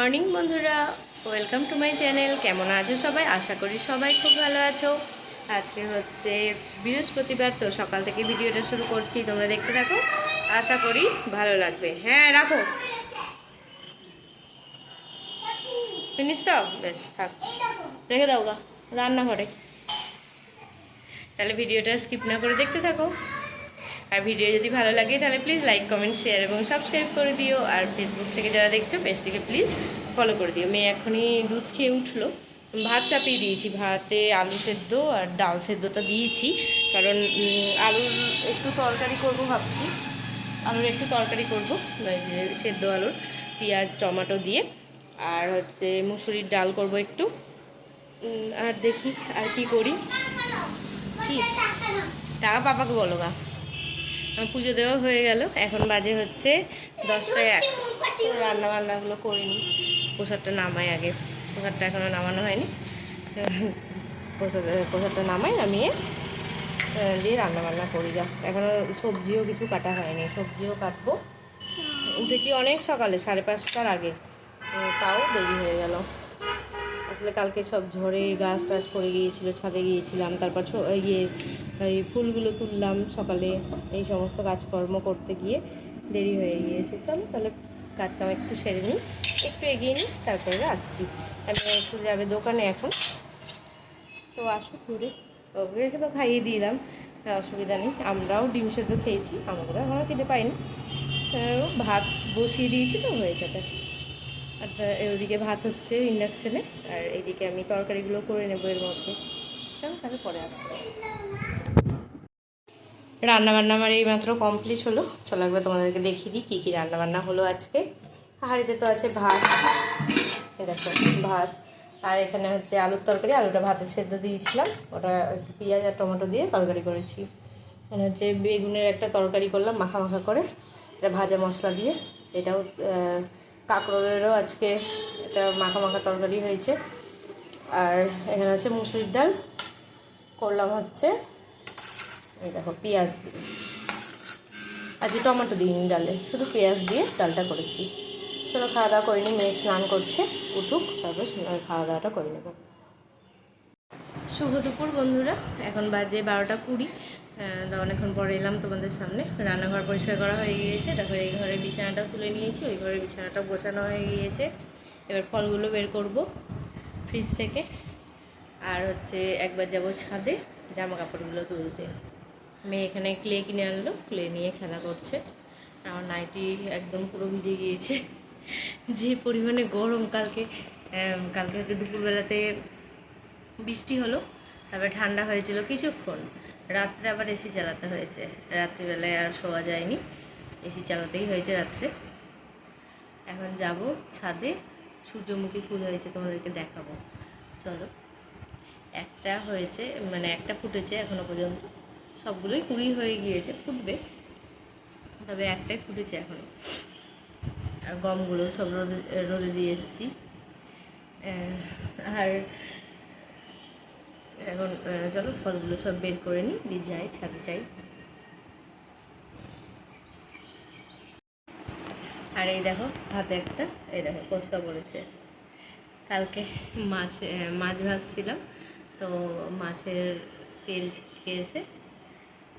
Morning বন্ধুরা, welcome to my channel. কেমন আছো সবাই? আশা করি সবাই খুব ভালো আছো। আজকে হচ্ছে বৃহস্পতিবার, তো সকাল থেকে ভিডিওটা শুরু করছি, তোমরা দেখতে থাকো, আশা করি ভালো লাগবে। হ্যাঁ রাখো, ফিনিস তো, বেশ থাক, রেখে দাও গা রান্নাঘরে। তাহলে ভিডিওটা স্কিপ না করে দেখতে থাকো। আর ভিডিও যদি ভালো লাগে তাহলে প্লিজ লাইক, কমেন্ট, শেয়ার এবং সাবস্ক্রাইব করে দিও। আর ফেসবুক থেকে যারা দেখছো পেজটিকে প্লিজ ফলো করে দিও। মেয়ে এখনই দুধ খেয়ে উঠলো, ভাত চাপিয়ে দিয়েছি, ভাতে আলু সেদ্ধ আর ডাল সেদ্ধটা দিয়েছি, কারণ আলুর একটু তরকারি করব ভাবছি। আলুর একটু তরকারি করব, সেদ্ধ আলুর পেঁয়াজ টমেটো দিয়ে। আর হচ্ছে মুসুরির ডাল করব একটু। আর দেখি আর কি করি। কি টাকা পাপাকে বলো গা। পুজো দেওয়া হয়ে গেল, এখন বাজে হচ্ছে 10টা 1। রান্না বান্নাগুলো করিনি, প্রসাদটা নামাই আগে। প্রসাদটা এখনও নামানো হয়নি, প্রসাদটা নামাই, নামিয়ে দিয়ে রান্না বান্না করি। যা এখনও সবজিও কিছু কাটা হয়নি, সবজিও কাটবো। উঠেছি অনেক সকালে, 5:30টার আগে, তাও দেরি হয়ে গেল। আসলে কালকে সব ঝড়ে গাছ টাছ পড়ে গিয়েছিলো, ছাদে গিয়েছিলাম, তারপর এই ফুলগুলো তুললাম সকালে। এই সমস্ত কাজকর্ম করতে গিয়ে দেরি হয়ে গিয়েছে। চলো তাহলে কাজকাম একটু সেরে নিই, একটু এগিয়ে নিই, তারপরে আসছি। আমি একটু যাবে দোকানে এখন, তো আসুক ঘুরে। ওকে তো খাইয়ে দিলাম, অসুবিধা নেই। আমরাও ডিম সেদ্ধ খেয়েছি, আমাদেরও এখনও খেতে পাইনি। ভাত বসিয়ে দিয়েছি তো, হয়ে যাবে। আর ওদিকে ভাত হচ্ছে ইন্ডাকশানে, আর এইদিকে আমি তরকারিগুলো করে নেবো এর মধ্যে। চলো তাহলে পরে আসছি। রান্নাবান্না আমার এইমাত্র কমপ্লিট হলো। চলো একবার তোমাদেরকে দেখিয়ে দিই কী কী রান্নাবান্না হলো আজকে। হাঁড়িতে তো আছে ভাত, দেখো ভাত, আর এখানে হচ্ছে আলুর তরকারি। আলুটা ভাতে সেদ্ধ দিয়েছিলাম, ওটা একটু পেঁয়াজ আর টমেটো দিয়ে তরকারি করেছি। এখানে হচ্ছে বেগুনের একটা তরকারি করলাম মাখা মাখা করে, এটা ভাজা মশলা দিয়ে। এটাও কাঁকরোলেরও আজকে একটা মাখা মাখা তরকারি হয়েছে। আর এখানে হচ্ছে মুসুরির ডাল করলাম হচ্ছে, এই দেখো পেঁয়াজ দিয়ে। আজকে টমেটো দিইনি ডালে, শুধু পেঁয়াজ দিয়ে ডালটা করেছি। চলো খাওয়া দাওয়া করে নিই, মেয়ে স্নান করছে, উঠুক তারপর খাওয়া দাওয়াটা করে নেব। শুভ দুপুর বন্ধুরা, এখন বাজে 12টা 20। তো অনেকক্ষণ পরে এলাম তোমাদের সামনে। রান্নাঘর পরিষ্কার করা হয়ে গিয়েছে, দেখো এই ঘরের বিছানাটাও তুলে নিয়েছি, ওই ঘরের বিছানাটাও গোছানো হয়ে গিয়েছে। এবার ফলগুলো বের করব ফ্রিজ থেকে, আর হচ্ছে একবার যাব ছাদে জামা কাপড়গুলো তুলতে। মেয়ে এখানে ক্লে কিনে আনলো, ক্লে নিয়ে খেলা করছে। আমার নাইটি একদম পুরো ভিজে গিয়েছে, যে পরিমাণে গরম। কালকে হচ্ছে দুপুরবেলাতে বৃষ্টি হলো, তারপরে ঠান্ডা হয়েছিল কিছুক্ষণ, রাত্রে আবার এসি চালাতে হয়েছে। রাত্রিবেলায় আর শোয়া যায়নি, এসি চালাতেই হয়েছে রাত্রে। এখন যাব ছাদে, সূর্যমুখী ফুল হয়েছে, তোমাদেরকে দেখাবো। চলো, একটা হয়েছে, মানে একটা ফুটেছে এখনো পর্যন্ত, সবগুলোই কুড়ি হয়ে গিয়েছে, ফুটবে, তবে একটাই ফুটেছে এখনো। আর গমগুলো সব রোদে দিয়ে এসেছি। আর এখন চলো ফলগুলো সব বের করে নিই, দিয়ে যাই ছাদে যাই। আর এই দেখো হাতে একটা, এই দেখো কোস্তা পড়েছে। কালকে মাছ ভাজছিলাম, তো মাছের তেল ছিটকে এসে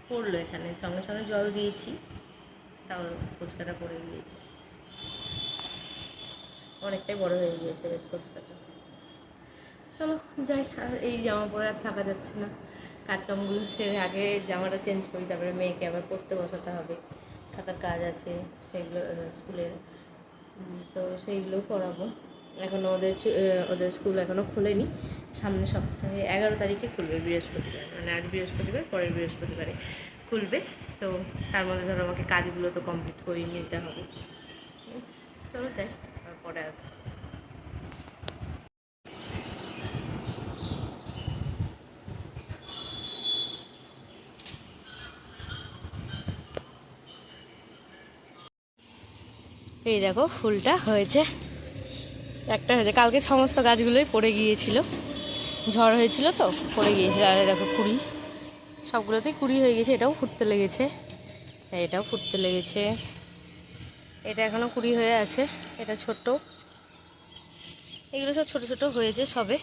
পড়লো এখানে, সঙ্গে সঙ্গে জল দিয়েছি, তাও কোস্তাটা পড়ে গিয়েছে। অনেকটাই বড় হয়ে গিয়েছে বেশ কোস্তাটা। চলো যাই, আর এই জামা পরে আর থাকা যাচ্ছে না। কাজকামগুলো সেরে আগে জামাটা চেঞ্জ করি, তারপরে মেয়েকে আবার পড়তে বসাতে হবে, খাতার কাজ আছে সেগুলো স্কুলের, তো সেইগুলো করাবো। এখনও ওদের স্কুল এখনও খোলেনি, সামনের সপ্তাহে 11 তারিখে খুলবে, বৃহস্পতিবার, মানে আজ বৃহস্পতিবার, পরের বৃহস্পতিবারে খুলবে। তো তার মধ্যে ধরো আমাকে কাজগুলো তো কমপ্লিট করিয়ে নিতে হবে। চলো যাই, পরে আসবো। এই দেখো ফুলটা হয়েছে, একটা হয়েছে। কালকে সমস্ত গাছগুলোই পড়ে গিয়েছিল, ঝড় হয়েছিল তো পড়ে গিয়েছিল। আর দেখো কুড়ি, সবগুলোতেই কুড়ি হয়ে গেছে। এটাও ফুটতে লেগেছে, এটাও ফুটতে লেগেছে, এটা এখনও কুড়ি হয়ে আছে, এটা ছোট। এগুলো সব ছোটো ছোটো হয়েছে সবে।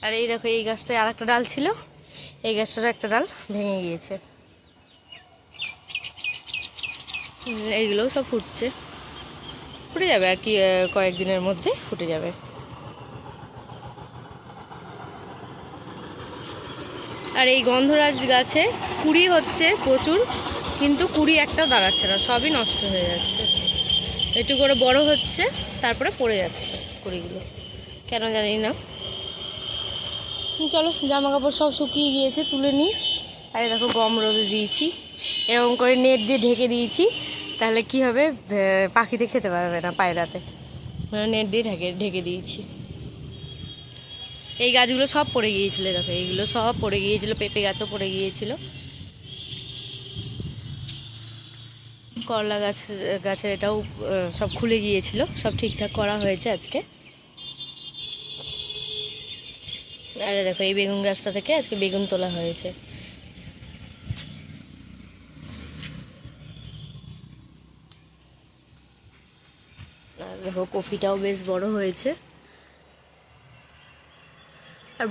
আর এই দেখো এই গাছটায় আর একটা ডাল ছিল, এই গাছটারও একটা ডাল ভেঙে গিয়েছে। এইগুলোও সব ফুটছে, ফুটে যাবে আর কি, কয়েকদিনের মধ্যে ফুটে যাবে। আর এই গন্ধরাজ গাছে কুড়ি হচ্ছে প্রচুর, কিন্তু কুড়ি একটাও দাঁড়াচ্ছে না, সবই নষ্ট হয়ে যাচ্ছে। একটু করে বড় হচ্ছে, তারপরে পড়ে যাচ্ছে কুড়িগুলো, কেন জানি না। চলো, জামা কাপড় সব শুকিয়ে গিয়েছে, তুলে নিই। আর দেখো গম রোদে দিয়েছি, এরকম করে নেট দিয়ে ঢেকে দিয়েছি, তাহলে কি হবে, পাখিতে খেতে পারবে না পায়রাতে, নেট দিয়ে ঢেকে দিয়েছি। এই গাছগুলো সব পড়ে গিয়েছিল, দেখো এইগুলো সব পড়ে গিয়েছিল, পেঁপে গাছও পড়ে গিয়েছিল। করলা গাছের এটাও সব খুলে গিয়েছিল, সব ঠিকঠাক করা হয়েছে আজকে। আরে দেখো এই বেগুন গাছটা থেকে আজকে বেগুন তোলা হয়েছে। আর দেখো কফিটাও বেশ বড় হয়েছে। আর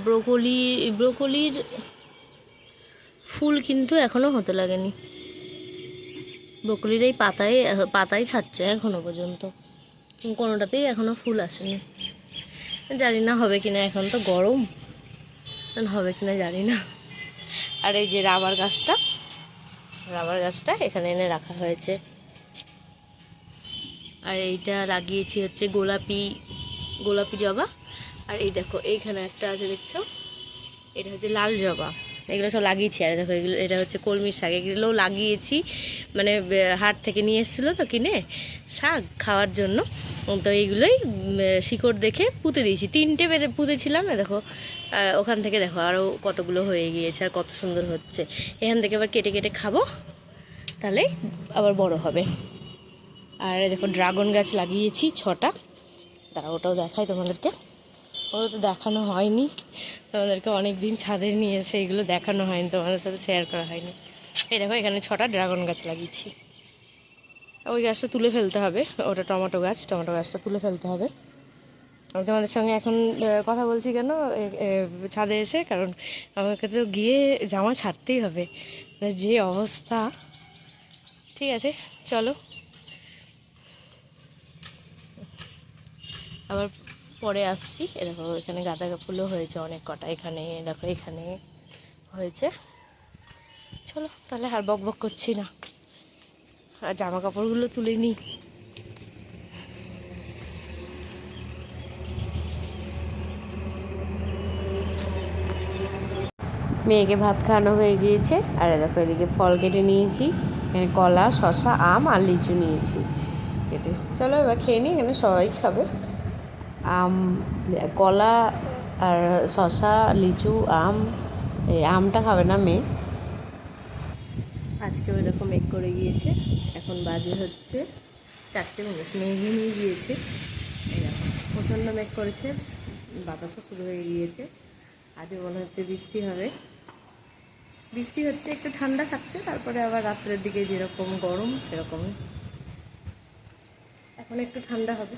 ব্রোকলির ফুল কিন্তু এখনো হতে লাগেনি, ব্রোকলির এই পাতাই ছাড়ছে এখনো পর্যন্ত, কোনোটাতেই এখনো ফুল আসেনি। জানি না হবে কিনা, এখন তো গরম, হবে কিনা জানি না। আর এই যে রাবার গাছটা এখানে এনে রাখা হয়েছে। আর এইটা লাগিয়েছি হচ্ছে গোলাপি জবা। আর এই দেখো এইখানে একটা আছে, দেখছো, এটা হচ্ছে লাল জবা। এগুলো সব লাগিয়েছি। আর দেখো এগুলো, এটা হচ্ছে কলমির শাক, এগুলোও লাগিয়েছি, মানে হাট থেকে নিয়ে এসেছিলো তো কিনে শাক খাওয়ার জন্য, তো এইগুলোই শিকড় দেখে পুঁতে দিয়েছি, 3টে পুঁতেছিলাম। দেখো ওখান থেকে দেখো আরও কতগুলো হয়ে গিয়েছে, আর কত সুন্দর হচ্ছে। এখান থেকে আবার কেটে কেটে খাবো, তাহলে আবার বড় হবে। আর দেখো ড্রাগন গাছ লাগিয়েছি 6টা, তারা ওটাও দেখাই তোমাদেরকে, ওগুলো তো দেখানো হয়নি তোমাদেরকে, অনেক দিন ছাদে নিয়ে এসে এগুলো দেখানো হয়নি, তোমাদের সাথে শেয়ার করা হয়নি। এই দেখো এখানে 6টা ড্রাগন গাছ লাগিয়েছি। ওই গাছটা তুলে ফেলতে হবে, ওটা টমেটো গাছটা তুলে ফেলতে হবে। আমি তোমাদের সঙ্গে এখন কথা বলছি কেন ছাদে এসে, কারণ আমাকে তো গিয়ে জামা ছাড়তেই হবে, যে অবস্থা। ঠিক আছে, চলো আবার পরে আসছি। দেখো এখানে গাঁদা ফুলও হয়েছে অনেক কটা, এখানে দেখো এখানে হয়েছে। চলো তাহলে আর বক করছি না, আর জামা কাপড়গুলো তুলে নিই। মেয়েকে ভাত খাওয়ানো হয়ে গিয়েছে। আর দেখো এদিকে ফল কেটে নিয়েছি, এখানে কলা, শসা, আম আর লিচু নিয়েছি কেটে। চলো এবার খেয়ে নিই, এখানে সবাই খাবে। কলা আর শসা, লিচু, আম, এই আমটা খাবে না মেয়ে। আজকে ওই রকম মেঘ করে গিয়েছে, এখন বাজে হচ্ছে 4টে, মেঘই নিয়ে গিয়েছে। এরকম প্রচণ্ড মেঘ করেছে, বাতাসও শুরু হয়ে গিয়েছে। আজও মনে হচ্ছে বৃষ্টি হবে, বৃষ্টি হচ্ছে, একটু ঠান্ডা থাকছে, তারপরে আবার রাত্রের দিকে যেরকম গরম সেরকমই। এখন একটু ঠান্ডা হবে।